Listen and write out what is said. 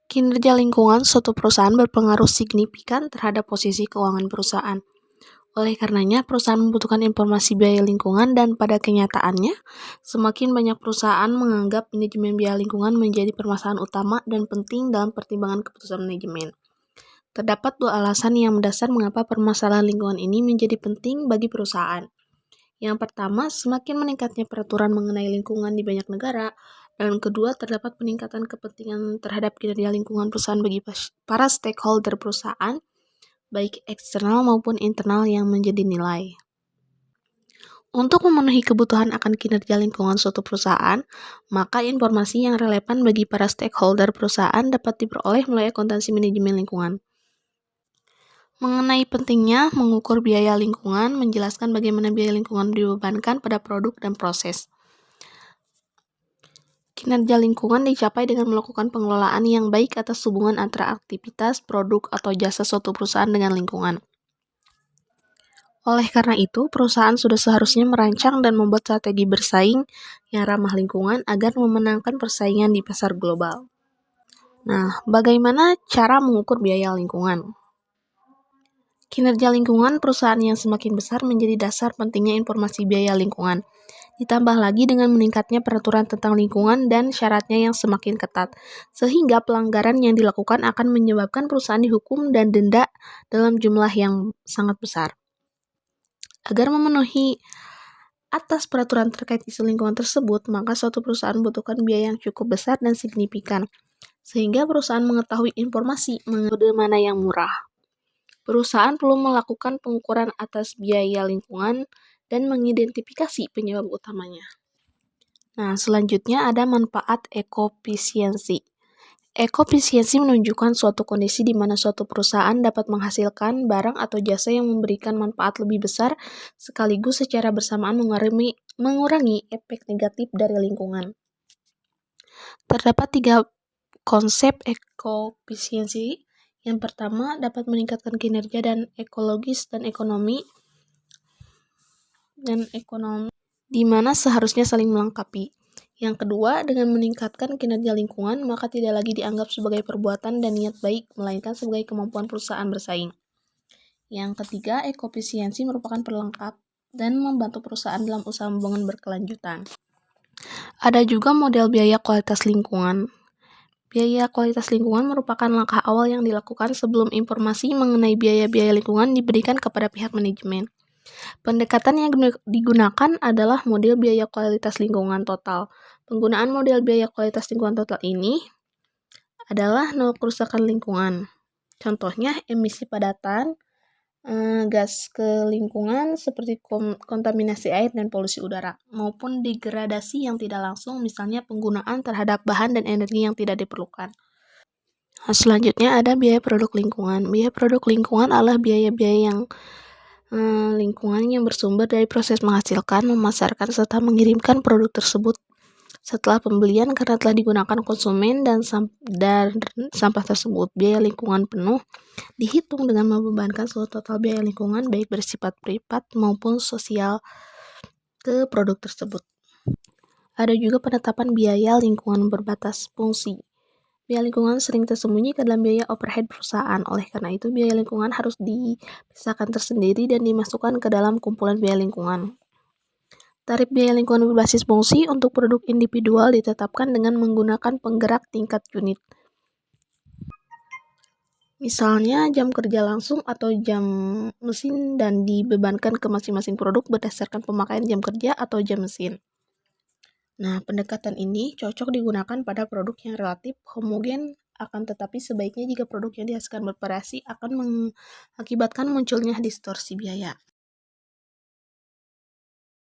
Kinerja lingkungan suatu perusahaan berpengaruh signifikan terhadap posisi keuangan perusahaan. Oleh karenanya, perusahaan membutuhkan informasi biaya lingkungan dan pada kenyataannya, semakin banyak perusahaan menganggap manajemen biaya lingkungan menjadi permasalahan utama dan penting dalam pertimbangan keputusan manajemen. Terdapat dua alasan yang mendasar mengapa permasalahan lingkungan ini menjadi penting bagi perusahaan. Yang pertama, semakin meningkatnya peraturan mengenai lingkungan di banyak negara, dan kedua, terdapat peningkatan kepentingan terhadap kinerja lingkungan perusahaan bagi para stakeholder perusahaan, baik eksternal maupun internal yang menjadi nilai. Untuk memenuhi kebutuhan akan kinerja lingkungan suatu perusahaan, maka informasi yang relevan bagi para stakeholder perusahaan dapat diperoleh melalui akuntansi manajemen lingkungan. Mengenai pentingnya mengukur biaya lingkungan, menjelaskan bagaimana biaya lingkungan dibebankan pada produk dan proses. Kinerja lingkungan dicapai dengan melakukan pengelolaan yang baik atas hubungan antara aktivitas, produk, atau jasa suatu perusahaan dengan lingkungan. Oleh karena itu, perusahaan sudah seharusnya merancang dan membuat strategi bersaing yang ramah lingkungan agar memenangkan persaingan di pasar global. Nah, bagaimana cara mengukur biaya lingkungan? Kinerja lingkungan perusahaan yang semakin besar menjadi dasar pentingnya informasi biaya lingkungan. Ditambah lagi dengan meningkatnya peraturan tentang lingkungan dan syaratnya yang semakin ketat, sehingga pelanggaran yang dilakukan akan menyebabkan perusahaan dihukum dan denda dalam jumlah yang sangat besar. Agar memenuhi atas peraturan terkait isu lingkungan tersebut, maka suatu perusahaan membutuhkan biaya yang cukup besar dan signifikan, sehingga perusahaan mengetahui informasi metode mana yang murah. Perusahaan perlu melakukan pengukuran atas biaya lingkungan dan mengidentifikasi penyebab utamanya. Nah, selanjutnya ada manfaat ekofisiensi. Ekofisiensi menunjukkan suatu kondisi di mana suatu perusahaan dapat menghasilkan barang atau jasa yang memberikan manfaat lebih besar sekaligus secara bersamaan mengurangi efek negatif dari lingkungan. Terdapat 3 konsep ekofisiensi. Yang pertama, dapat meningkatkan kinerja dan ekologis dan ekonomi, di mana seharusnya saling melengkapi. Yang kedua, dengan meningkatkan kinerja lingkungan, maka tidak lagi dianggap sebagai perbuatan dan niat baik, melainkan sebagai kemampuan perusahaan bersaing. Yang ketiga, ekofisiensi merupakan pelengkap dan membantu perusahaan dalam usaha pembangunan berkelanjutan. Ada juga model biaya kualitas lingkungan. Biaya kualitas lingkungan merupakan langkah awal yang dilakukan sebelum informasi mengenai biaya-biaya lingkungan diberikan kepada pihak manajemen. Pendekatan yang digunakan adalah model biaya kualitas lingkungan total. Penggunaan model biaya kualitas lingkungan total ini adalah nol kerusakan lingkungan. Contohnya emisi padatan, gas ke lingkungan seperti kontaminasi air dan polusi udara, maupun degradasi yang tidak langsung, misalnya penggunaan terhadap bahan dan energi yang tidak diperlukan. Nah, selanjutnya ada biaya produk lingkungan. Biaya produk lingkungan adalah biaya-biaya yang lingkungan yang bersumber dari proses menghasilkan, memasarkan, serta mengirimkan produk tersebut setelah pembelian karena telah digunakan konsumen dan sampah tersebut. Biaya lingkungan penuh dihitung dengan membebankan seluruh total biaya lingkungan baik bersifat privat maupun sosial ke produk tersebut. Ada juga penetapan biaya lingkungan berbatas fungsi. Biaya lingkungan sering tersembunyi ke dalam biaya overhead perusahaan. Oleh karena itu, biaya lingkungan harus dipisahkan tersendiri dan dimasukkan ke dalam kumpulan biaya lingkungan. Tarif biaya lingkungan berbasis fungsi untuk produk individual ditetapkan dengan menggunakan penggerak tingkat unit. Misalnya jam kerja langsung atau jam mesin dan dibebankan ke masing-masing produk berdasarkan pemakaian jam kerja atau jam mesin. Nah, pendekatan ini cocok digunakan pada produk yang relatif homogen, akan tetapi sebaiknya jika produk yang dihasilkan bervariasi akan mengakibatkan munculnya distorsi biaya.